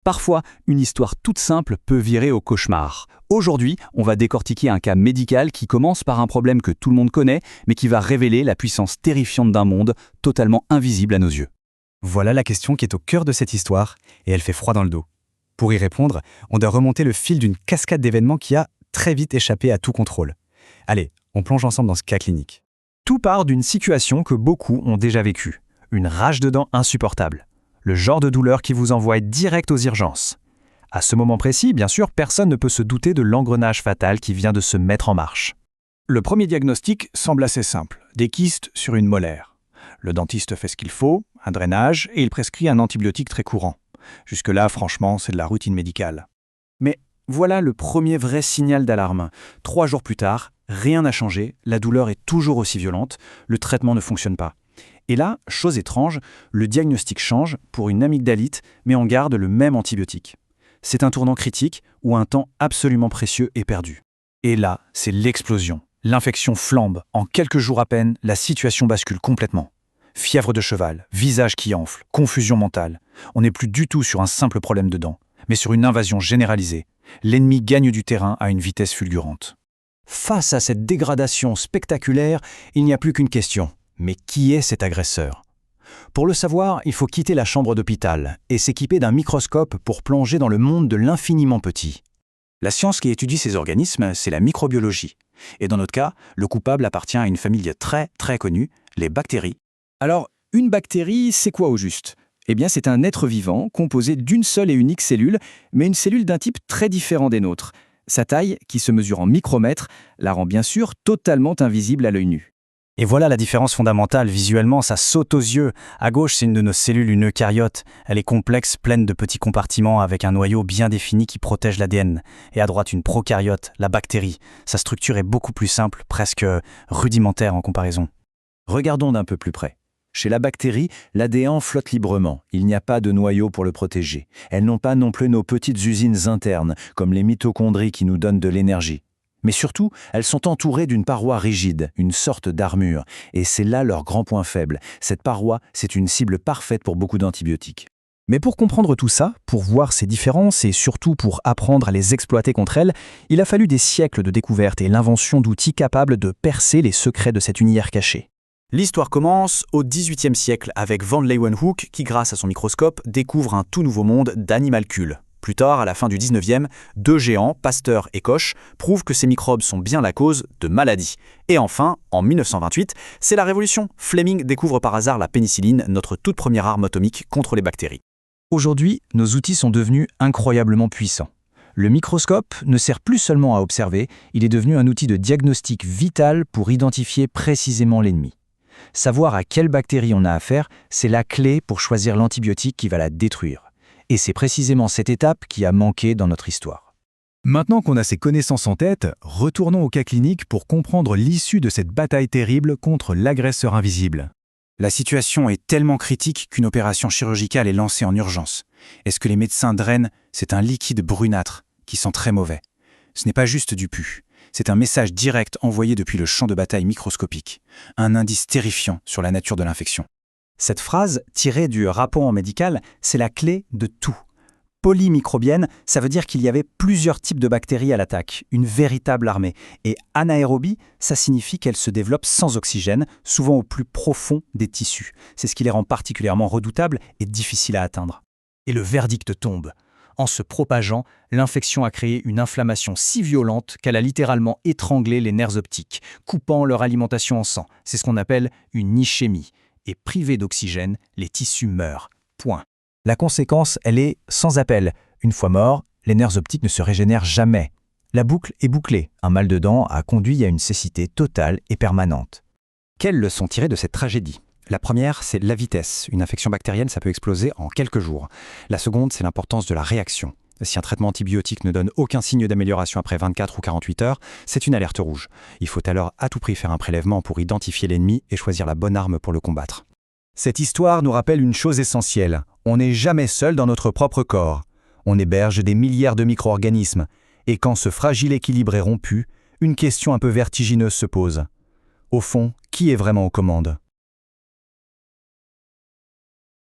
Parfois, une histoire toute simple peut virer au cauchemar. Aujourd'hui, on va décortiquer un cas médical qui commence par un problème que tout le monde connaît, mais qui va révéler la puissance terrifiante d'un monde totalement invisible à nos yeux. Voilà la question qui est au cœur de cette histoire, et elle fait froid dans le dos. Pour y répondre, on doit remonter le fil d'une cascade d'événements qui a très vite échappé à tout contrôle. Allez, on plonge ensemble dans ce cas clinique. Tout part d'une situation que beaucoup ont déjà vécue. Une rage de dents insupportable. Le genre de douleur qui vous envoie direct aux urgences. À ce moment précis, bien sûr, personne ne peut se douter de l'engrenage fatal qui vient de se mettre en marche. Le premier diagnostic semble assez simple, des kystes sur une molaire. Le dentiste fait ce qu'il faut, un drainage, et il prescrit un antibiotique très courant. Jusque-là, franchement, c'est de la routine médicale. Mais voilà le premier vrai signal d'alarme. 3 jours plus tard, rien n'a changé, la douleur est toujours aussi violente, le traitement ne fonctionne pas. Et là, chose étrange, le diagnostic change pour une amygdalite, mais on garde le même antibiotique. C'est un tournant critique où un temps absolument précieux est perdu. Et là, c'est l'explosion. L'infection flambe. En quelques jours à peine, la situation bascule complètement. Fièvre de cheval, visage qui enfle, confusion mentale. On n'est plus du tout sur un simple problème de dents, mais sur une invasion généralisée. L'ennemi gagne du terrain à une vitesse fulgurante. Face à cette dégradation spectaculaire, il n'y a plus qu'une question. Mais qui est cet agresseur ? Pour le savoir, il faut quitter la chambre d'hôpital et s'équiper d'un microscope pour plonger dans le monde de l'infiniment petit. La science qui étudie ces organismes, c'est la microbiologie. Et dans notre cas, le coupable appartient à une famille très connue, les bactéries. Alors, une bactérie, c'est quoi au juste ? Eh bien, c'est un être vivant composé d'une seule et unique cellule, mais une cellule d'un type très différent des nôtres. Sa taille, qui se mesure en micromètres, la rend bien sûr totalement invisible à l'œil nu. Et voilà la différence fondamentale. Visuellement, ça saute aux yeux. À gauche, c'est une de nos cellules, une eucaryote. Elle est complexe, pleine de petits compartiments avec un noyau bien défini qui protège l'ADN. Et à droite, une prokaryote, la bactérie. Sa structure est beaucoup plus simple, presque rudimentaire en comparaison. Regardons d'un peu plus près. Chez la bactérie, l'ADN flotte librement. Il n'y a pas de noyau pour le protéger. Elles n'ont pas non plus nos petites usines internes, comme les mitochondries qui nous donnent de l'énergie. Mais surtout, elles sont entourées d'une paroi rigide, une sorte d'armure, et c'est là leur grand point faible. Cette paroi, c'est une cible parfaite pour beaucoup d'antibiotiques. Mais pour comprendre tout ça, pour voir ces différences et surtout pour apprendre à les exploiter contre elles, il a fallu des siècles de découvertes et l'invention d'outils capables de percer les secrets de cet univers caché. L'histoire commence au XVIIIe siècle avec Van Leeuwenhoek qui, grâce à son microscope, découvre un tout nouveau monde d'animalcules. Plus tard, à la fin du 19e, 2 géants, Pasteur et Koch, prouvent que ces microbes sont bien la cause de maladies. Et enfin, en 1928, c'est la révolution. Fleming découvre par hasard la pénicilline, notre toute première arme atomique contre les bactéries. Aujourd'hui, nos outils sont devenus incroyablement puissants. Le microscope ne sert plus seulement à observer, il est devenu un outil de diagnostic vital pour identifier précisément l'ennemi. Savoir à quelle bactérie on a affaire, c'est la clé pour choisir l'antibiotique qui va la détruire. Et c'est précisément cette étape qui a manqué dans notre histoire. Maintenant qu'on a ces connaissances en tête, retournons au cas clinique pour comprendre l'issue de cette bataille terrible contre l'agresseur invisible. La situation est tellement critique qu'une opération chirurgicale est lancée en urgence. Et ce que les médecins drainent, c'est un liquide brunâtre qui sent très mauvais. Ce n'est pas juste du pus, c'est un message direct envoyé depuis le champ de bataille microscopique, un indice terrifiant sur la nature de l'infection. Cette phrase, tirée du rapport médical, c'est la clé de tout. Polymicrobienne, ça veut dire qu'il y avait plusieurs types de bactéries à l'attaque, une véritable armée. Et anaérobie, ça signifie qu'elles se développent sans oxygène, souvent au plus profond des tissus. C'est ce qui les rend particulièrement redoutables et difficiles à atteindre. Et le verdict tombe. En se propageant, l'infection a créé une inflammation si violente qu'elle a littéralement étranglé les nerfs optiques, coupant leur alimentation en sang. C'est ce qu'on appelle une ischémie. Et privés d'oxygène, les tissus meurent. Point. La conséquence, elle est sans appel. Une fois morts, les nerfs optiques ne se régénèrent jamais. La boucle est bouclée. Un mal de dents a conduit à une cécité totale et permanente. Quelles leçons tirer de cette tragédie ? La première, c'est la vitesse. Une infection bactérienne, ça peut exploser en quelques jours. La seconde, c'est l'importance de la réaction. Si un traitement antibiotique ne donne aucun signe d'amélioration après 24 ou 48 heures, c'est une alerte rouge. Il faut alors à tout prix faire un prélèvement pour identifier l'ennemi et choisir la bonne arme pour le combattre. Cette histoire nous rappelle une chose essentielle. On n'est jamais seul dans notre propre corps. On héberge des milliards de micro-organismes. Et quand ce fragile équilibre est rompu, une question un peu vertigineuse se pose. Au fond, qui est vraiment aux commandes ?